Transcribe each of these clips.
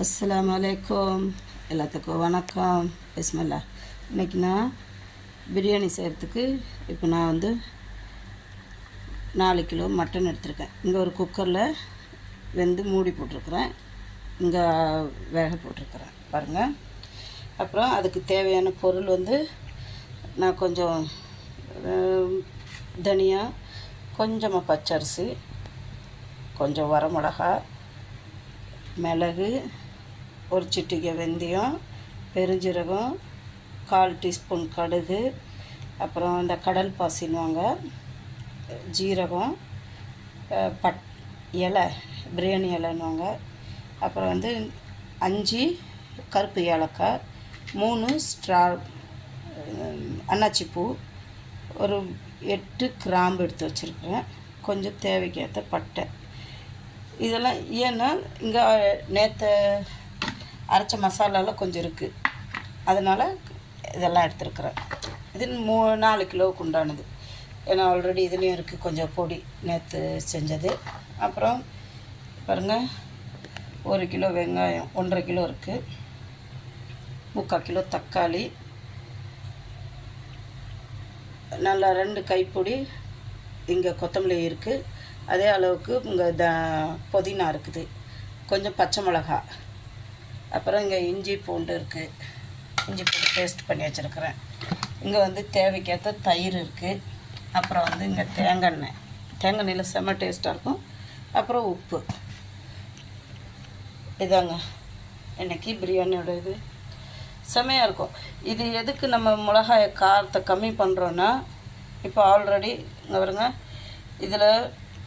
அஸ்ஸலாமு அலைக்கும். எல்லாத்துக்கும் வணக்கம். பிஸ்மில்லா. இன்றைக்கி நான் பிரியாணி செய்கிறதுக்கு இப்போ நான் வந்து 4 கிலோ மட்டன் எடுத்திருக்கேன். இங்கே ஒரு குக்கரில் வெந்து மூடி போட்டிருக்கிறேன், இங்கே வேக போட்டிருக்கிறேன் பாருங்கள். அப்புறம் அதுக்கு தேவையான பொருள் வந்து நான் கொஞ்சம் தனியா, கொஞ்சமாக பச்சரிசி, கொஞ்சம் வரமிளகா, மிளகு, ஒரு சிட்டிகை வெந்தயம், பெருஞ்சீரகம், 1/4 டீஸ்பூன் கடுகு, அப்புறம் இந்த கடல் பாசின்னுவாங்க, ஜீரகம், இலை, பிரியாணி இலைன்னுவாங்க, அப்புறம் வந்து 5 கருப்பு ஏலக்காய், 3 ஸ்ட்ரா அன்னாச்சிப்பூ, ஒரு 8 கிராம்பு எடுத்து வச்சுருக்கேன், கொஞ்சம் தேவைக்கேற்ற பட்டை. இதெல்லாம் ஏன்னா இங்கே நேற்று அரைச்ச மசாலாலாம் கொஞ்சம் இருக்குது, அதனால் இதெல்லாம் எடுத்துருக்குறேன். இது 4 கிலோவுக்கு உண்டானது. ஏன்னா ஆல்ரெடி இதுலேயும் இருக்குது கொஞ்சம் பொடி, நேற்று செஞ்சது. அப்புறம் பாருங்கள், 1 கிலோ வெங்காயம், 1.5 கிலோ இருக்குது, 3/4 கிலோ தக்காளி, நல்லா 2 கைப்பிடி இங்கே கொத்தமல்லி இருக்குது, அதே அளவுக்கு இங்கே புதினா இருக்குது, கொஞ்சம் பச்சை மிளகா, அப்புறம் இங்கே இஞ்சி பூண்டு இருக்குது, இஞ்சி பூண்டு பேஸ்ட் பண்ணி வச்சுருக்கிறேன். இங்கே வந்து தேவைக்கேற்ற தயிர் இருக்குது, அப்புறம் வந்து இங்கே தேங்காய் எண்ணெயில் செம்ம டேஸ்ட்டாக இருக்கும். அப்புறம் உப்பு. இதாங்க இன்றைக்கி பிரியாணியோட இது செம்மையாக இருக்கும். இது எதுக்கு நம்ம மிளகாய காரத்தை கம்மி பண்ணுறோன்னா, இப்போ ஆல்ரெடி இங்கே வருங்க, இதில்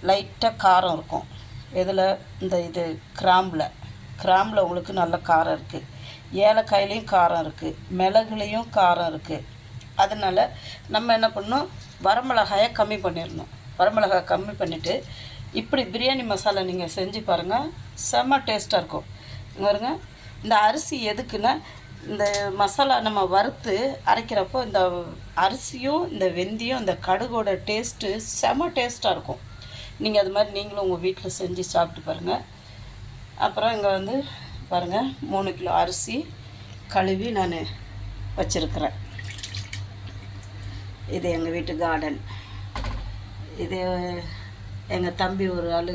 லைட்டாக காரம் இருக்கும். இதில் இந்த கிராம்பில் உங்களுக்கு நல்ல காரம் இருக்குது, ஏலக்காயிலையும் காரம் இருக்குது, மிளகுலேயும் காரம் இருக்குது. அதனால் நம்ம என்ன பண்ணணும், வரமிளகாயை கம்மி பண்ணிடணும். வரமிளகாய் கம்மி பண்ணிவிட்டு இப்படி பிரியாணி மசாலா நீங்கள் செஞ்சு பாருங்கள், செம்ம டேஸ்ட்டாக இருக்கும். பாருங்க, இந்த அரிசி எதுக்குன்னா, இந்த மசாலா நம்ம வறுத்து அரைக்கிறப்போ இந்த அரிசியும் இந்த வெந்தயம் இந்த கடுகோட டேஸ்ட்டு செம்ம டேஸ்ட்டாக இருக்கும். நீங்கள் அது மாதிரி நீங்களும் உங்கள் வீட்டில் செஞ்சு சாப்பிட்டு பாருங்கள். அப்புறம் இங்கே வந்து பாருங்கள், 3 கிலோ அரிசி கழுவி நான் வச்சுருக்கிறேன். இது எங்கள் வீட்டு கார்டன். இது எங்கள் தம்பி ஒரு ஆள்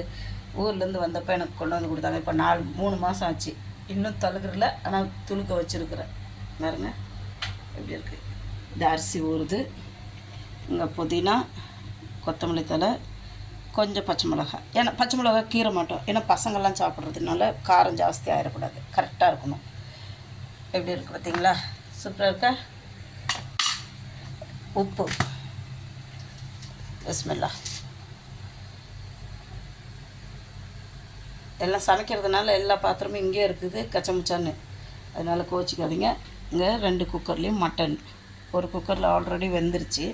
ஊர்லேருந்து வந்தப்போ எனக்கு கொண்டு வந்து கொடுத்தாங்க. இப்போ 3 மாதம் ஆச்சு, இன்னும் தழுகிறல, ஆனால் துளுக்க வச்சுருக்கிறேன். பாருங்க எப்படி இருக்குது. இந்த அரிசி ஊறுது, இங்கே புதினா, கொத்தமல்லி தழை, கொஞ்சம் பச்சை மிளகாய். ஏன்னா பச்சை மிளகாய் கீற மாட்டோம், ஏன்னா பசங்கள்லாம் சாப்பிட்றதுனால காரம் ஜாஸ்தி ஆகிடக்கூடாது, கரெக்டாக இருக்கணும். எப்படி இருக்குது பார்த்தீங்களா, சூப்பராக இருக்கா. உப்பு, பிஸ்மில்லா. எல்லாம் சமைக்கிறதுனால எல்லா பாத்திரமும் இங்கே இருக்குது கச்சமுச்சான்னு, அதனால் கோச்சிக்காதீங்க. இங்கே 2 குக்கர்லேயும் மட்டன், ஒரு குக்கரில் ஆல்ரெடி வெந்துருச்சு,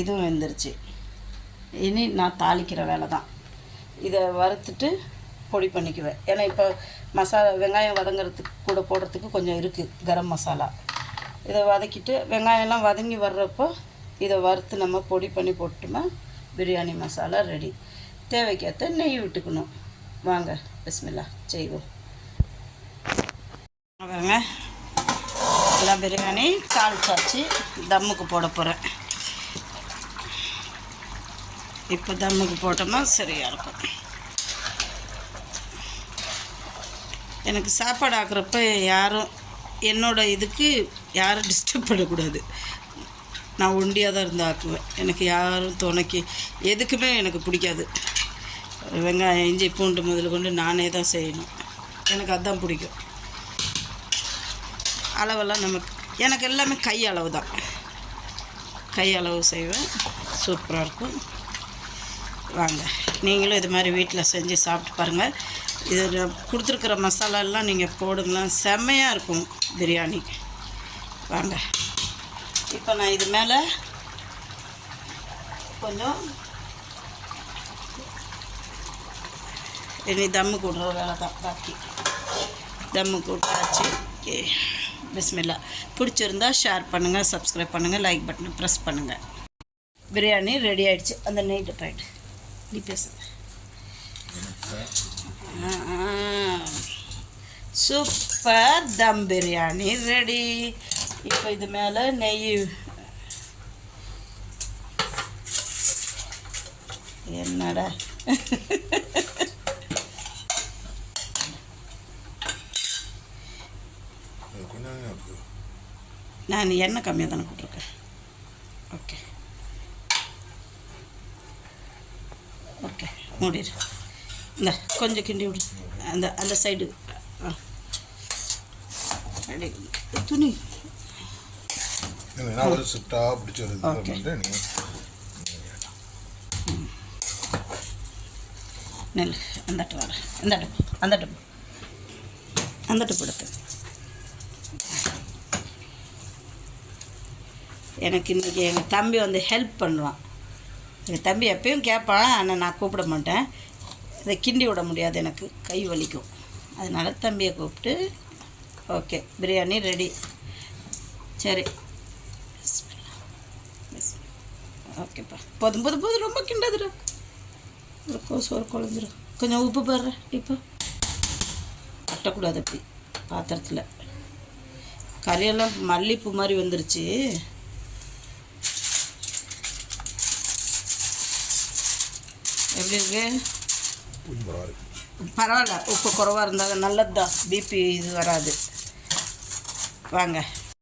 இதுவும் வெந்துருச்சு. இனி நான் தாளிக்கிற வேலை தான். இதை வறுத்துட்டு பொடி பண்ணிக்குவேன். ஏன்னா இப்போ வெங்காயம் வதங்கிறதுக்கு கூட போடுறதுக்கு கொஞ்சம் இருக்குது கரம் மசாலா. இதை வதக்கிட்டு வெங்காயம்லாம் வதங்கி வர்றப்போ இதை வறுத்து நம்ம பொடி பண்ணி போட்டோம்னா பிரியாணி மசாலா ரெடி. தேவைக்கேற்ற நெய் விட்டுக்கணும். வாங்க பிஸ்மில்லா செய்வோம். வாங்க, எல்லாம் பிரியாணி தாளிச்சாச்சு, தம்முக்கு போட போகிறேன். இப்போ தம்முக்கு போட்டோம்னா சரியாக இருக்கும். எனக்கு சாப்பாடு ஆக்குறப்ப யாரும் இதுக்கு யாரும் டிஸ்டர்ப் பண்ணக்கூடாது. நான் ஒண்டியாக தான் இருந்து ஆக்குவேன். எனக்கு யாரும் துணைக்கு எதுக்குமே எனக்கு பிடிக்காது. வெங்காயம் இஞ்சி பூண்டு முதல் கொண்டு நானே தான் செய்யணும், எனக்கு அதுதான் பிடிக்கும். அளவெல்லாம் எனக்கு எல்லாமே கை அளவு தான், கை அளவு செய்வேன், சூப்பராக இருக்கும். வாங்க நீங்களும் இது மாதிரி வீட்டில் செஞ்சு சாப்பிட்டு பாருங்கள். இது கொடுத்துருக்குற மசாலாலாம் நீங்கள் போடுங்களா, செம்மையாக இருக்கும் பிரியாணி. வாங்க, இப்போ நான் இது மேலே கொஞ்சம் இனி தம்மு கூடுற வேலை தான் பாக்கி. தம்மு கூட்டாச்சு. பிஸ்மில்லா. பிடிச்சிருந்தா ஷேர் பண்ணுங்கள், சப்ஸ்கிரைப் பண்ணுங்கள், லைக் பட்டனை ப்ரெஸ் பண்ணுங்கள். பிரியாணி ரெடி ஆகிடுச்சு. அந்த நெய்ட்டு போயிட்டு நீ பேசு. சூப்பர் தம் பிரியாணி ரெடி. இப்போ இது மேலே நெய் என்னடா நான் எண்ணெய் கம்மியாக தானே போட்டிருக்கேன். ஓகே ஓகே மூடிடு. இந்த கொஞ்சம் கிண்டி விடு. அந்த அந்த சைடு துணி நெல் அந்தட்டு வர அந்தட்டு படுத்து. எனக்கு இன்றைக்கி எங்கள் தம்பி வந்து ஹெல்ப் பண்ணுவான். எங்கள் தம்பி எப்பயும் கேட்பான், ஆனால் நான் கூப்பிட மாட்டேன். இதை கிண்டி விட முடியாது, எனக்கு கை வலிக்கும். அதனால் தம்பியை கூப்பிட்டு ஓகே பிரியாணி ரெடி. சரி ஓகேப்பா. போதும் போதும் போதும், ரொம்ப கிண்டாதுடா. சோறு குழஞ்சிரும். கொஞ்சம் உப்பு போடுற. இப்போ கட்டக்கூடாது அப்படி பாத்திரத்தில். கறியெல்லாம் மல்லிப்பூ மாதிரி வந்துருச்சு. எப்படி இருக்கு? பரவாயில்ல, உப்பு குறைவாக இருந்தால் நல்லது தான். பிபி இது வராது. வாங்க